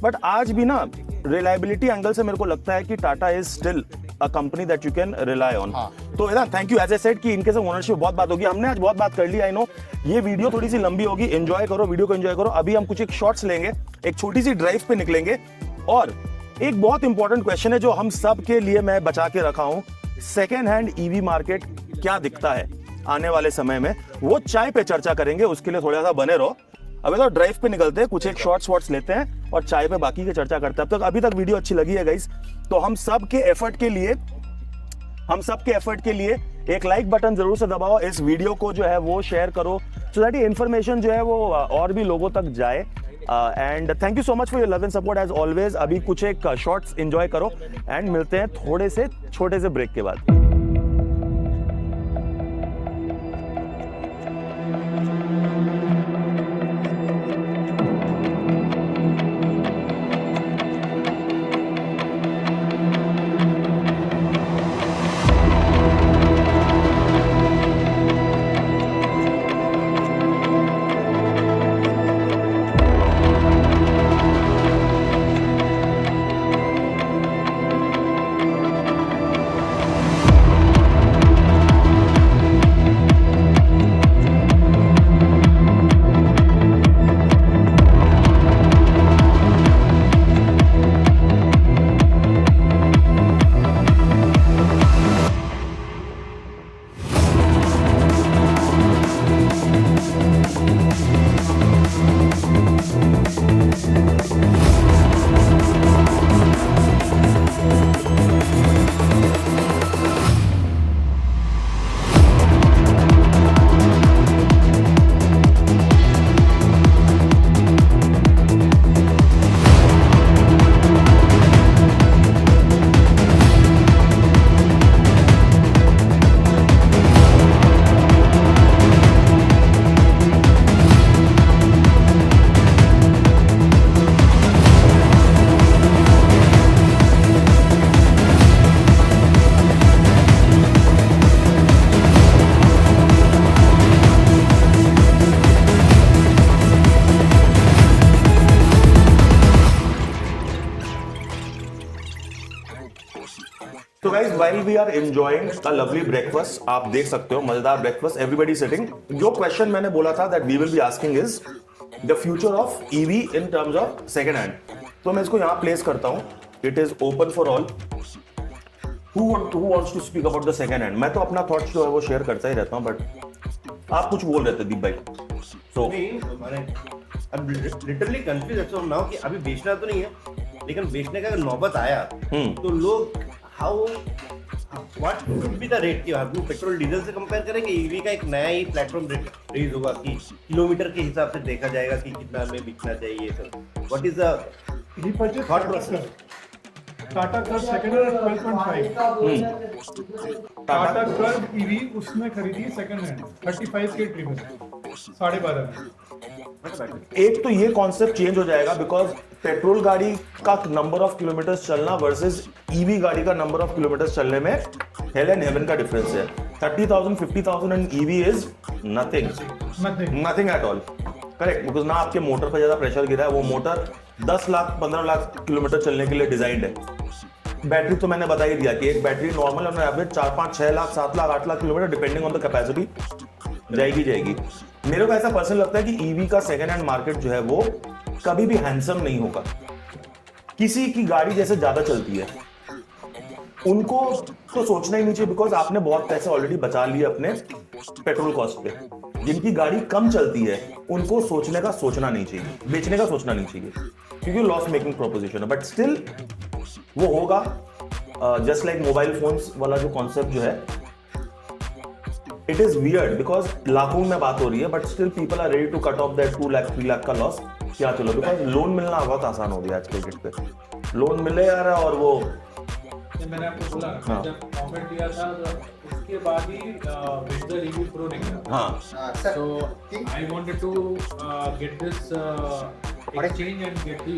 बट आज भी ना रिलायबिलिटी एंगल से मेरे को लगता है कि Tata is still a company that you can rely on. तो ना thank you, as a said कि इनके से ओनरशिप बहुत बात होगी, हमने आज बहुत बात कर ली, आई नो ये वीडियो थोड़ी सी लंबी होगी, एंजॉय करो वीडियो को, एंजॉय करो। अभी हम कुछ एक शॉट्स लेंगे, एक छोटी सी ड्राइव पे निकलेंगे, और एक बहुत इंपॉर्टेंट क्वेश्चन है जो हम सब के लिए मैं बचा के रखा हूं, सेकेंड हैंड EV मार्केट क्या दिखता है आने वाले समय में, वो चाय पे चर्चा करेंगे, उसके लिए थोड़ा सा बने रहो। अभी तो ड्राइव पे निकलते हैं, कुछ एक शॉर्ट्स लेते हैं और चाय पे बाकी की चर्चा करते हैं। अब तक अभी तक वीडियो अच्छी लगी है गाइस, तो हम सब के एफर्ट के लिए हम सब के एफर्ट के लिए एक लाइक बटन जरूर से दबाओ, इस वीडियो को जो है वो शेयर करो, सो दैट ये इन्फॉर्मेशन जो है वो और भी लोगों तक जाए। And thank you so much for your love and support as always. अभी कुछ एक शॉर्ट्स एंजॉय करो एंड मिलते हैं थोड़े से छोटे से ब्रेक के बाद। So guys, while we are enjoying a lovely breakfast, आप देख सकते हो मजेदार ब्रेकफास्ट, everybody sitting. जो क्वेश्चन मैंने बोला था that we will be asking is the future of EV in terms of second hand. तो मैं इसको यहाँ प्लेस करता हूँ. It is open for all. Who wants to speak about the second hand? मैं तो अपना थॉट्स जो है वो शेयर करता ही रहता हूँ, बट आप कुछ बोल रहे थे दीप भाई. So अब लिटरली कंफ्यूज ऐसा नाउ कि अभी बेचना तो नहीं है, लेकिन बेचने का अगर नौबत आया तो लोग how what would be the rate, कि हम पेट्रोल डीजल से कंपेयर करेंगे, ईवी का एक नया ही प्लेटफॉर्म रिलीज होगा कि किलोमीटर के हिसाब से देखा जाएगा कि कितना में बिकना चाहिए sir. What is the thought process? Tata curve second hand 12.5, Tata Curvv EV उसने खरीदी सेकंड हैंड 35 के ट्रिम में 12.5. एक तो ये कॉन्सेप्ट चेंज हो जाएगा बिकॉज पेट्रोल गाड़ी का नंबर ऑफ किलोमीटर्स चलना वर्सेस ईवी गाड़ी का नंबर ऑफ किलोमीटर्स चलने में हेल एंड हेवन का डिफरेंस है. 30,000 50,000 and EV is nothing at all. Correct, because ना आपके मोटर पर ज्यादा प्रेशर गिरा है, वो मोटर 10 लाख 15 लाख किलोमीटर चलने के लिए डिजाइंड है. बैटरी तो मैंने बता ही दिया कि एक battery normal on average 4 5 6 lakh 7 lakh 8 lakh kilometre depending on the capacity जाएगी. मेरे को ऐसा पर्सनल लगता है कि ईवी का सेकेंड हैंड मार्केट जो है वो कभी भी हैंडसम नहीं होगा. किसी की गाड़ी जैसे ज्यादा चलती है उनको तो सोचना ही नहीं चाहिए, बिकॉज आपने बहुत पैसे ऑलरेडी बचा लिए अपने पेट्रोल कॉस्ट पे. जिनकी गाड़ी कम चलती है उनको सोचना नहीं चाहिए, बेचने का सोचना नहीं चाहिए, क्योंकि लॉस मेकिंग प्रोपोजिशन है. बट स्टिल वो होगा. जस्ट लाइक मोबाइल फोन्स वाला जो कॉन्सेप्ट जो है, इट इज वियर्ड बिकॉज लाखों में बात हो रही है, but still people are ready to cut off that 2 lakh 3 lakh का लॉस. क्या चलो, बिकॉज लोन मिलना बहुत आसान हो गया आज के डेट पे. लोन मिले यार, और वो मैंने आपको बोला जब कमेंट दिया था तो उसके बाद ही विंडसर ईवी प्रो निकला. हाँ, so I wanted to get this exchange and get the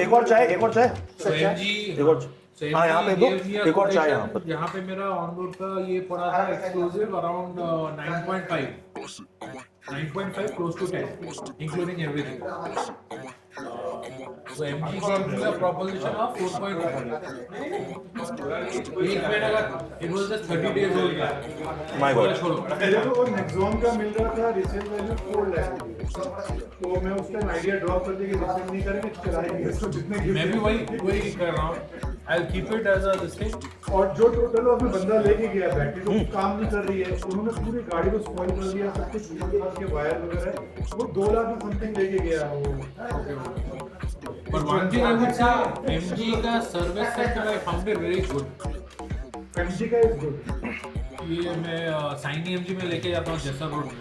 एक और चाय एमजी. एक और. हाँ, यहाँ पे दो, एक और चाय यहाँ पर. यहाँ पे मेरा ऑन रोड का ये पड़ा था exclusive around 9.5 close to 10 including everything. So MG gave me a proposition of 4.5. एक महीने का, it was just 30 days old. My God. मेरे को नेक्सॉन का मिल रहा था रिसेल वैल्यू 4 लाख, तो मैं उस टाइम आइडिया ड्रॉप कर दिया कि रिसेल नहीं करेंगे, चलाएंगे इसको जितने की. मैं भी वही कर रहा हूँ. I'll keep it as a this thing. और जो टोटल अपने बंदा लेके गया बैटरी तो काम नहीं कर रही है, उन्होंने पूरी गाड़ी को स्पॉइल कर दिया, सब कुछ के वायर वगैरह, वो 2 लाख में समथिंग लेके गया वो. But one thing I would say, MG का service sector I found it very good. MG का इज गुड। ये मैं साइनी एमजी में लेके जाता हूँ जैसर रोड में।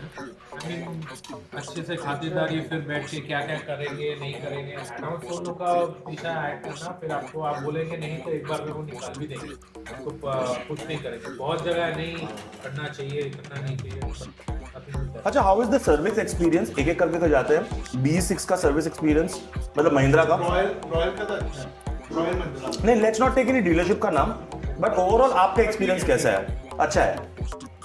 आई मीन अच्छे से खातिरदारी, फिर बैठ के क्या क्या करेंगे नहीं करेंगे, अनाउंस दोनों का पीछा ऐड करना, फिर आपको आप बोलेंगे नहीं तो एक बार में वो निकाल भी देंगे, आपको कुछ नहीं करेंगे। बहुत जगह नहीं करना चाहिए, करना नहीं चाहिए। अच्छा, how is the service experience? एक एक करके तो जाते हैं। B6 का सर्विस एक्सपीरियंस, मतलब महिंद्रा का। रॉयल का तो अच्छा है, रॉयल महिंद्रा। नहीं, let's not take any dealership का नाम, बट ओवरऑल आपका एक्सपीरियंस कैसा है? अच्छा है।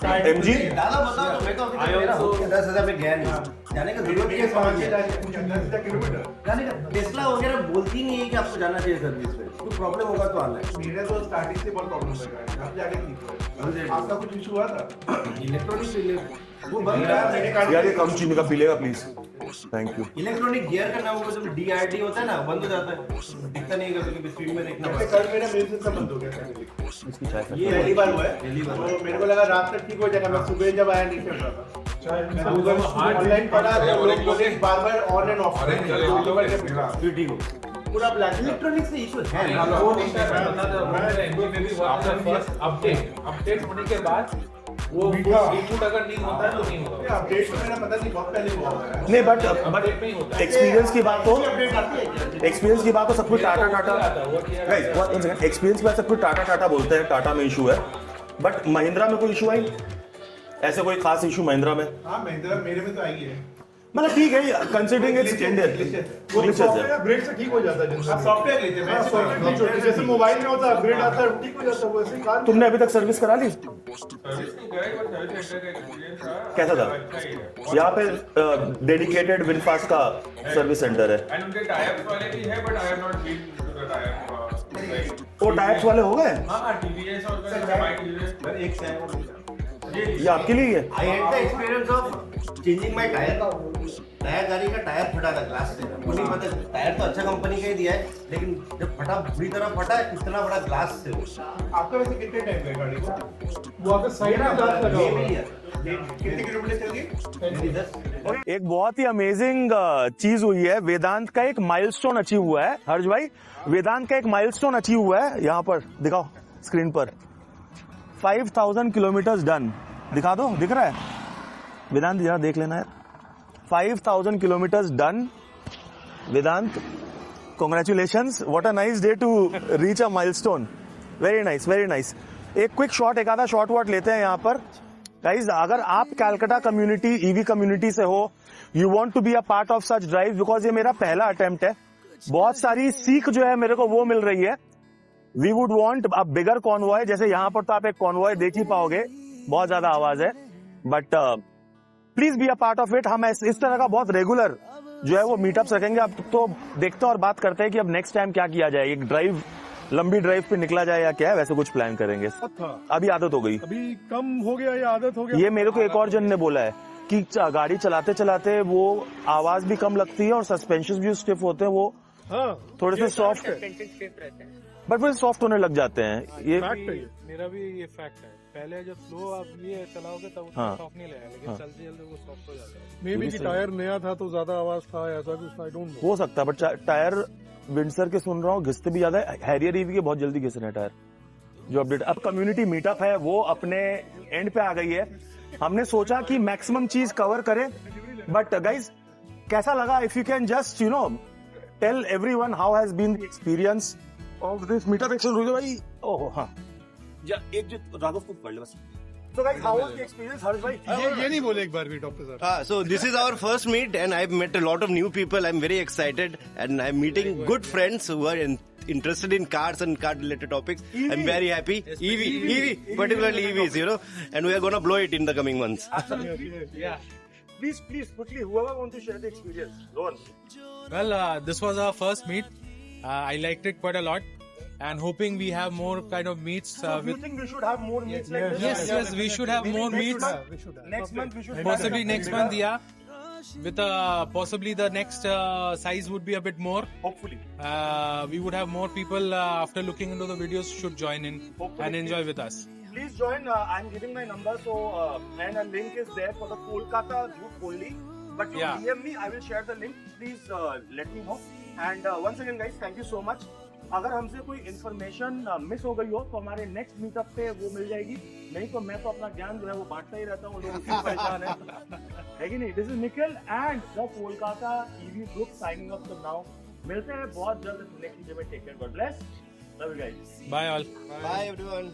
MG डाला बताओ तो मैं तो अभी तक मेरा हो गया 10,000 में गया नहीं, जाने का जरूरत नहीं है, समझ गया 10,000 किलोमीटर जाने का। टेस्ला वगैरह बोलती नहीं है कि आपको जाना चाहिए सर्विस पे, कोई प्रॉब्लम होगा तो आना है। मेरे तो स्टार्टिंग से बहुत प्रॉब्लम लग रहा है, अब जाके ठीक हुआ। आपका कुछ इशू हुआ था? इलेक्ट्रॉनिक वो बंद रहा, यार ये कम चीनी का पी लेगा please, thank you. Electronic gear का नाम जब DRD होता है ना, बंद हो जाता है, दिखता नहीं है कभी स्पीड में देखना पड़ता कल मेरा मेल सिस्टम बंद हो गया था। इसकी चाय है। ये पहली बार हुआ है, पहली बार तो मेरे को लगा रात तक ठीक हो जाएगा। मैं सुबह जब आया नहीं चल रहा था, मैं गूगल ऑनलाइन पढ़ा तो लोग बोले बार बार ऑन एंड ऑफ फिर ठीक हो। पूरा ब्लैक। इलेक्ट्रॉनिक से इशू है वो नहीं कर रहा था, मैं एमजी में भी फर्स्ट अपडेट होने के बाद वो इनपुट अगर नहीं होता है तो नहीं होगा। अपडेट तो मेरा पता नहीं, बहुत पहले हुआ है। नहीं, बट एक्सपीरियंस की बात हो, एक्सपीरियंस की बात हो, सब कुछ टाटा एक्सपीरियंस की बात, सब कुछ टाटा बोलते हैं, टाटा में इशू है। बट महिंद्रा में कोई इशू आई? ऐसे कोई खास इशू महिंद्रा में? हाँ, महिंद्रा मेरे में तो आई है। मतलब ठीक है, कंसीडरिंग इट्स इंडियन ग्लिचेस है। अपग्रेड से ठीक हो जाता है। सॉफ्टवेयर लेते हैं, सॉफ्टवेयर जैसे मोबाइल में होता है, अपग्रेड आता है ठीक हो जाता है, वैसे कार। तुमने अभी तक सर्विस करा ली? कैसा था? यहाँ पे डेडिकेटेड विनफास्ट का सर्विस सेंटर है। उनके टायर्स वाले भी है, but I have not been to the tyre. वो टायर्स वाले हो गए? हां, TVS और एक से ये आपके लिए है? I had the experience of changing my tire. नया गाड़ी का टायर फटा था ग्लास से, मुझे नहीं पता, टायर तो अच्छा कंपनी का ही दिया है, लेकिन जब फटा बुरी तरह फटा, इतना बड़ा ग्लास से वो। आपका वैसे कितने टाइम गया गाड़ी को? वो आपका साइड में ग्लास लगा हुआ है। कितने किलोमीटर चल गई? एक बहुत ही अमेजिंग चीज हुई है। वेदांत का एक माइलस्टोन अचीव हुआ है। हर्ष भाई, वेदांत का एक माइलस्टोन अचीव हुआ है। यहाँ पर दिखाओ स्क्रीन पर, 5000 किलोमीटर डन। दिखा दो, दिख रहा है? वेदांत जरा देख लेना यार, 5000 kilometre done. Vedant, congratulations, what a nice day to reach a milestone. Very nice, very nice. एक क्विक शॉट, एक आधा शॉट वॉट लेते हैं यहाँ पर। गाइज, अगर आप कैलकाटा कम्युनिटी, ईवी कम्युनिटी से हो, you want to be a part of such drive, because ये मेरा पहला अटेम्प्ट है। बहुत सारी सीख जो है मेरे को वो मिल रही है। We would want a bigger convoy, जैसे यहाँ पर तो आप एक कॉन्वॉय देख ही पाओगे, बहुत ज्यादा आवाज है, but please be a part of it. हम इस तरह का बहुत रेगुलर जो है वो मीटअप्स रखेंगे। अब तो देखते हैं और बात करते हैं कि अब नेक्स्ट टाइम क्या किया जाए, एक ड्राइव, लंबी ड्राइव पे निकला जाए या क्या है, वैसे कुछ प्लान करेंगे। अभी आदत हो गई, अभी कम हो गया या आदत हो गया? ये मेरे को एक और जन ने बोला है कि गाड़ी चलाते चलाते वो आवाज भी कम लगती है और सस्पेंशन भी स्टिफ होते हैं, वो थोड़े से सॉफ्ट, बट फिर सॉफ्ट होने लग जाते हैं। ये मेरा भी ये फैक्ट है। पहले जब स्लो आप ये चलाओगे तब उतना सॉफ्ट नहीं लगेगा, लेकिन चलते चलते वो सॉफ्ट हो जाता है। मे बी कि टायर नया था तो ज्यादा आवाज था, ऐसा कुछ, आई डोंट नो। हो सकता है, बट टायर विंडसर के सुन रहा हूँ घिसते भी ज्यादा है। हैरियर ईवी के बहुत जल्दी घिस रहे हैं टायर। जो अपडेट अब कम्युनिटी मीटअप है वो अपने एंड पे आ गई है। हमने सोचा कि मैक्सिमम चीज कवर करें, बट गाइज कैसा लगा, if you can just you know tell everyone how has been the experience of this meetup. Action भाई, ओह हाँ, एक जो राघव को पढ़ ले बस। So guys, how was the experience, Harsh bhai? ये नहीं बोले एक बार भी डॉक्टर साहब। So this is our first meet and I've met a lot of new people. I'm very excited and I'm meeting good friends who are interested in cars and car related topics. I'm very happy. EV, particularly EVs, you know, and we are going to blow it in the coming months. Yeah. Please, quickly, whoever wants to share the experience, go on. Well, this was our first meet. I liked it quite a lot, and hoping we have more kind of meets. Do you think we should have more meets like this? Yes, we should have more meets. Next month we should Possibly next month, yeah. With possibly the next size would be a bit more. Hopefully. We would have more people after looking into the videos should join in and enjoy with us. Please join. I'm giving my number, so and a link is there for the Kolkata group only. But to DM me, I will share the link. Please let me know. And once again, guys, thank you so much. अगर हमसे कोई information miss हो गई हो तो हमारे next meetup पे वो मिल जाएगी, नहीं तो मैं तो अपना ज्ञान जो है वो बांटता ही रहता हूँ, लोग उससे परेशान है कि नहीं। This is Nikhil and the Kolkata EV group signing off now. मिलते हैं बहुत जल्द नेक्स्ट वीडियो में। Take care, God bless, love you guys, bye all. Bye everyone.